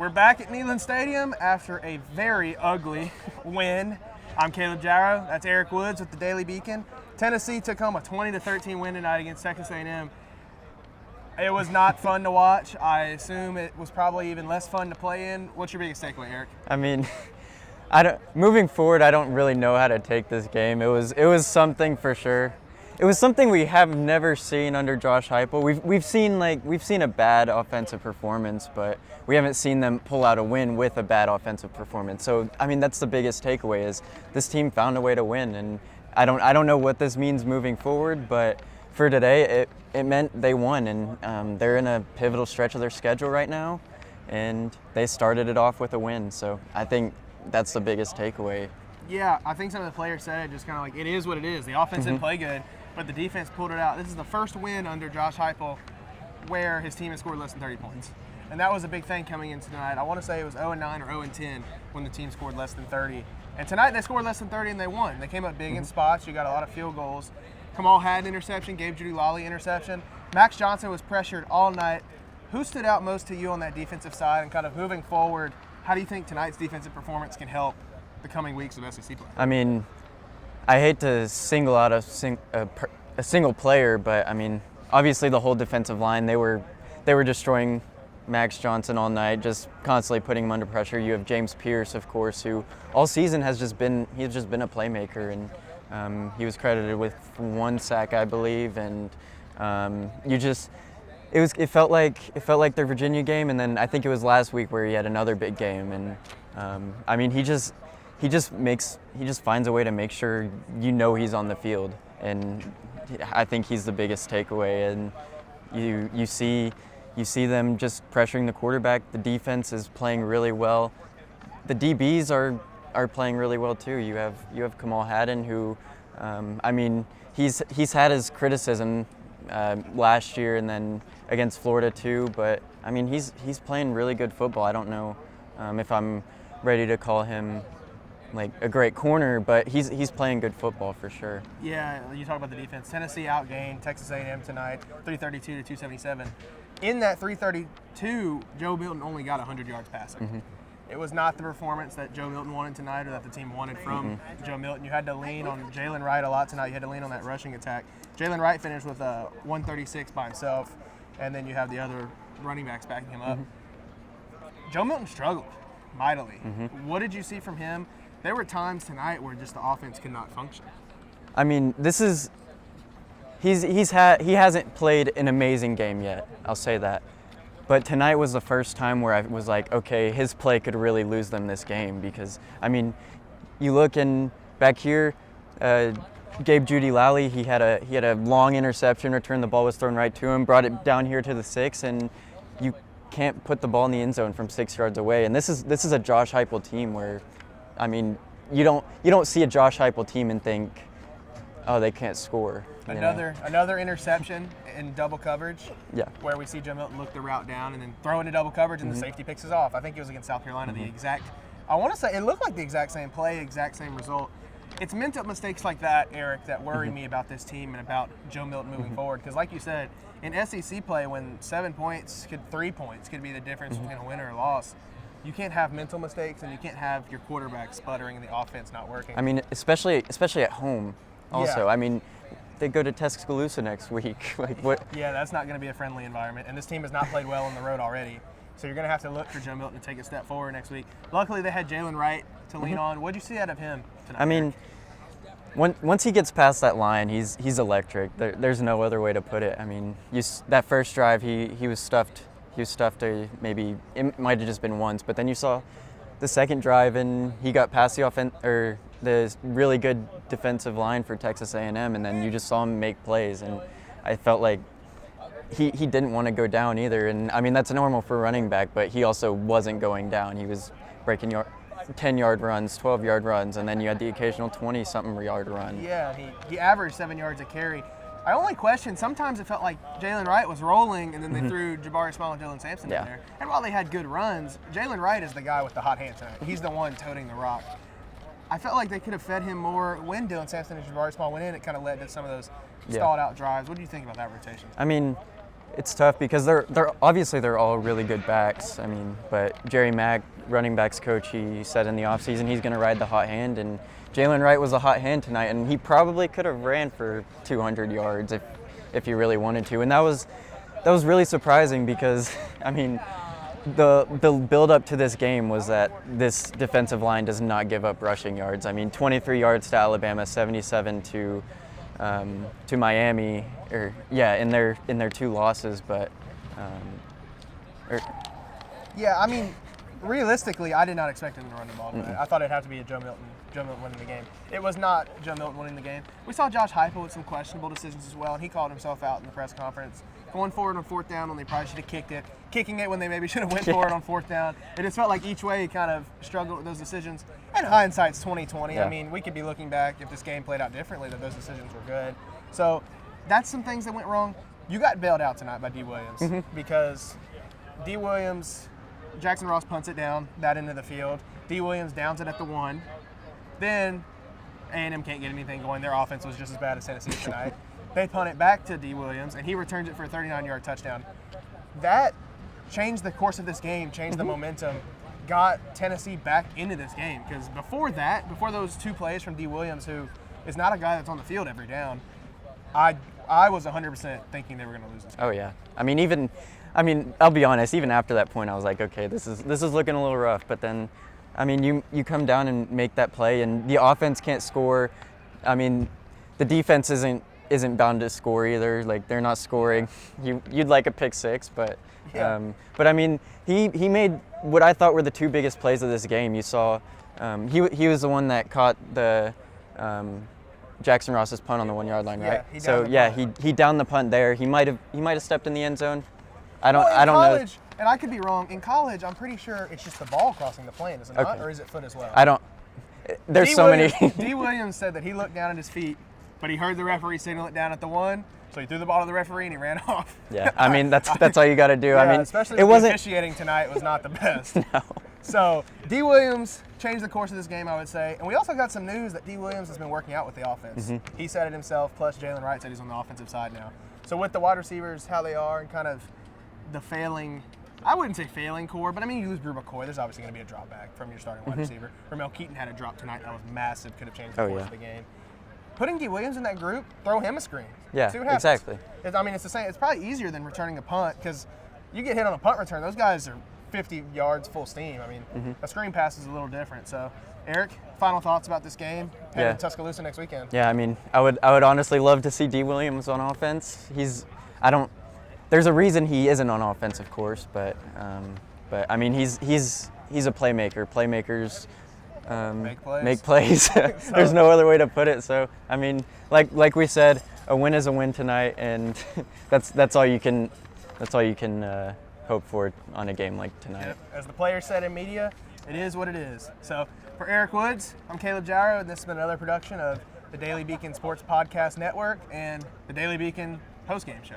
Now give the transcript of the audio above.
We're back at Neyland Stadium after a very ugly win. I'm Caleb Jarreau. That's Eric Woods with the Daily Beacon. Tennessee took home a 20-13 win tonight against Texas A&M. It was not fun to watch. I assume it was probably even less fun to play in. What's your biggest takeaway, Eric? I mean, moving forward, I don't really know how to take this game. It was something for sure. It was something we have never seen under Josh Heupel. We've seen a bad offensive performance, but we haven't seen them pull out a win with a bad offensive performance. So I mean, that's the biggest takeaway, is this team found a way to win, and I don't know what this means moving forward, but for today it meant they won, and they're in a pivotal stretch of their schedule right now, and they started it off with a win. So I think that's the biggest takeaway. Yeah, I think some of the players said it just kind of like, it is what it is. The offense didn't play good, but the defense pulled it out. This is the first win under Josh Heupel where his team has scored less than 30 points. And that was a big thing coming into tonight. I want to say it was 0-9 or 0-10 when the team scored less than 30. And tonight they scored less than 30 and they won. They came up big in spots. You got a lot of field goals. Kamal had an interception, gave Judy Lawley interception. Max Johnson was pressured all night. Who stood out most to you on that defensive side, and kind of moving forward, how do you think tonight's defensive performance can help the coming weeks of SEC play? I mean, I hate to single out a single player, but I mean, obviously the whole defensive line, they were destroying Max Johnson all night, just constantly putting him under pressure. You have James Pierce, of course, who all season has just been a playmaker, and he was credited with 1 sack, I believe, and it felt like their Virginia game, and then I think it was last week where he had another big game, and I mean, he just finds a way to make sure he's on the field, and I think he's the biggest takeaway. And you see them just pressuring the quarterback. The defense is playing really well. The DBs are playing really well too. You have Kamal Haddon, who I mean, he's had his criticism last year and then against Florida too, but I mean, he's playing really good football. I don't know if I'm ready to call him like a great corner, but he's playing good football for sure. Yeah, you talk about the defense. Tennessee outgained Texas A&M tonight, 332 to 277. In that 332, Joe Milton only got 100 yards passing. It was not the performance that Joe Milton wanted tonight, or that the team wanted from Joe Milton. You had to lean on Jalen Wright a lot tonight. You had to lean on that rushing attack. Jalen Wright finished with a 136 by himself, and then you have the other running backs backing him up. Joe Milton struggled mightily. What did you see from him? There were times tonight where just the offense could not function. I mean, he hasn't played an amazing game yet, I'll say that. But tonight was the first time where I was like, okay, his play could really lose them this game, because I mean, you look in back here, Gabe Judy Lally, he had a long interception return. The ball was thrown right to him, brought it down here to the 6, and you can't put the ball in the end zone from 6 yards away. And this is a Josh Heupel team where, I mean, you don't see a Josh Heupel team and think, oh, they can't score. Another interception in double coverage. Yeah. Where we see Joe Milton look the route down and then throw into double coverage, and the safety picks us off. I think it was against South Carolina. I want to say it looked like the exact same play, exact same result. It's mental mistakes like that, Eric, that worry me about this team and about Joe Milton moving forward. Because like you said, in SEC play, when 3 points could be the difference between a win or a loss, you can't have mental mistakes, and you can't have your quarterback sputtering and the offense not working. I mean, especially at home also. Yeah. I mean, they go to Tuscaloosa next week. Like what? Yeah, that's not going to be a friendly environment, and this team has not played well on the road already. So you're going to have to look for Joe Milton to take a step forward next week. Luckily, they had Jalen Wright to lean on. What did you see out of him tonight? I mean, once he gets past that line, he's electric. There's no other way to put it. I mean, that first drive, he was stuffed. He was stuffed to maybe, it might have just been once, but then you saw the second drive, and he got past the really good defensive line for Texas A&M, and then you just saw him make plays, and I felt like he didn't want to go down either. And I mean, that's normal for a running back, but he also wasn't going down. He was breaking 10-yard runs, 12-yard runs, and then you had the occasional 20-something yard run. Yeah, he averaged 7 yards a carry. I only question, sometimes it felt like Jalen Wright was rolling, and then they threw Jabari Small and Dylan Sampson in there. And while they had good runs, Jalen Wright is the guy with the hot hand tonight. He's the one toting the rock. I felt like they could have fed him more when Dylan Sampson and Jabari Small went in. It kind of led to some of those stalled out drives. What do you think about that rotation? I mean, It's tough because they're obviously they're all really good backs. I mean, but Jerry Mack, running backs coach, he said in the offseason he's going to ride the hot hand, and Jalen Wright was a hot hand tonight, and he probably could have ran for 200 yards if he really wanted to, and that was really surprising because I mean, the build up to this game was that this defensive line does not give up rushing yards. I mean, 23 yards to Alabama, 77 to Miami, in their 2 losses, but yeah, I mean, realistically, I did not expect him to run the ball. I thought it'd have to be a Joe Milton winning the game. It was not Joe Milton winning the game. We saw Josh Heupel with some questionable decisions as well, and he called himself out in the press conference. Going forward on 4th down when they probably should have kicked it, kicking it when they maybe should have went for it on 4th down. It just felt like each way he kind of struggled with those decisions. And hindsight's 20/20. Yeah. I mean, we could be looking back if this game played out differently that those decisions were good. So that's some things that went wrong. You got bailed out tonight by D. Williams because D. Williams, Jackson Ross punts it down that end of the field. D. Williams downs it at the 1. Then A&M can't get anything going. Their offense was just as bad as Tennessee's tonight. They punt it back to D. Williams, and he returns it for a 39-yard touchdown. That changed the course of this game, changed the momentum, got Tennessee back into this game. Because before those 2 plays from D. Williams, who is not a guy that's on the field every down, I was 100% thinking they were going to lose this game. Oh yeah. I mean, I'll be honest. Even after that point, I was like, okay, this is looking a little rough. But then, I mean, you come down and make that play, and the offense can't score. I mean, the defense isn't bound to score either. Like, they're not scoring. You'd like a pick 6, but Yeah. but I mean, he made what I thought were the 2 biggest plays of this game. You saw he was the one that caught the Jackson Ross's punt on the 1-yard line, right? he So downed the yeah, punt. he downed the punt there. He might have stepped in the end zone. I don't Well, in know. college, and I could be wrong, in college, I'm pretty sure it's just the ball crossing the plane, is it not? Okay. Or is it foot as well? I don't. There's so many. D. Williams said that he looked down at his feet, but he heard the referee signal it down at the 1, so he threw the ball to the referee and he ran off. Yeah, I mean that's all you got to do. Yeah, I mean, especially it with the wasn't. officiating tonight was not the best. No. So D. Williams changed the course of this game, I would say. And we also got some news that D. Williams has been working out with the offense. He said it himself, plus Jalen Wright said he's on the offensive side now. So with the wide receivers, how they are, and kind of the failing, I wouldn't say failing core, but I mean, you lose Brew McCoy, there's obviously going to be a drop back from your starting wide receiver. Ramel Keaton had a drop tonight that was massive, could have changed the course of the game. Putting D. Williams in that group, throw him a screen. Yeah, See what happens. exactly. I mean, it's the same. It's probably easier than returning a punt because you get hit on a punt return. Those guys are 50 yards full steam. I mean, a screen pass is a little different. So, Eric, final thoughts about this game? Heading to Tuscaloosa next weekend. Yeah, I mean, I would honestly love to see D. Williams on offense. There's a reason he isn't on offense, of course, but I mean, he's a playmaker. Playmakers make plays. There's no other way to put it. So, I mean, like we said, a win is a win tonight, and that's all you can hope for on a game like tonight. Yep. As the players said in media, it is what it is. So, for Eric Woods, I'm Caleb Jarreau, and this has been another production of the Daily Beacon Sports Podcast Network and the Daily Beacon postgame show.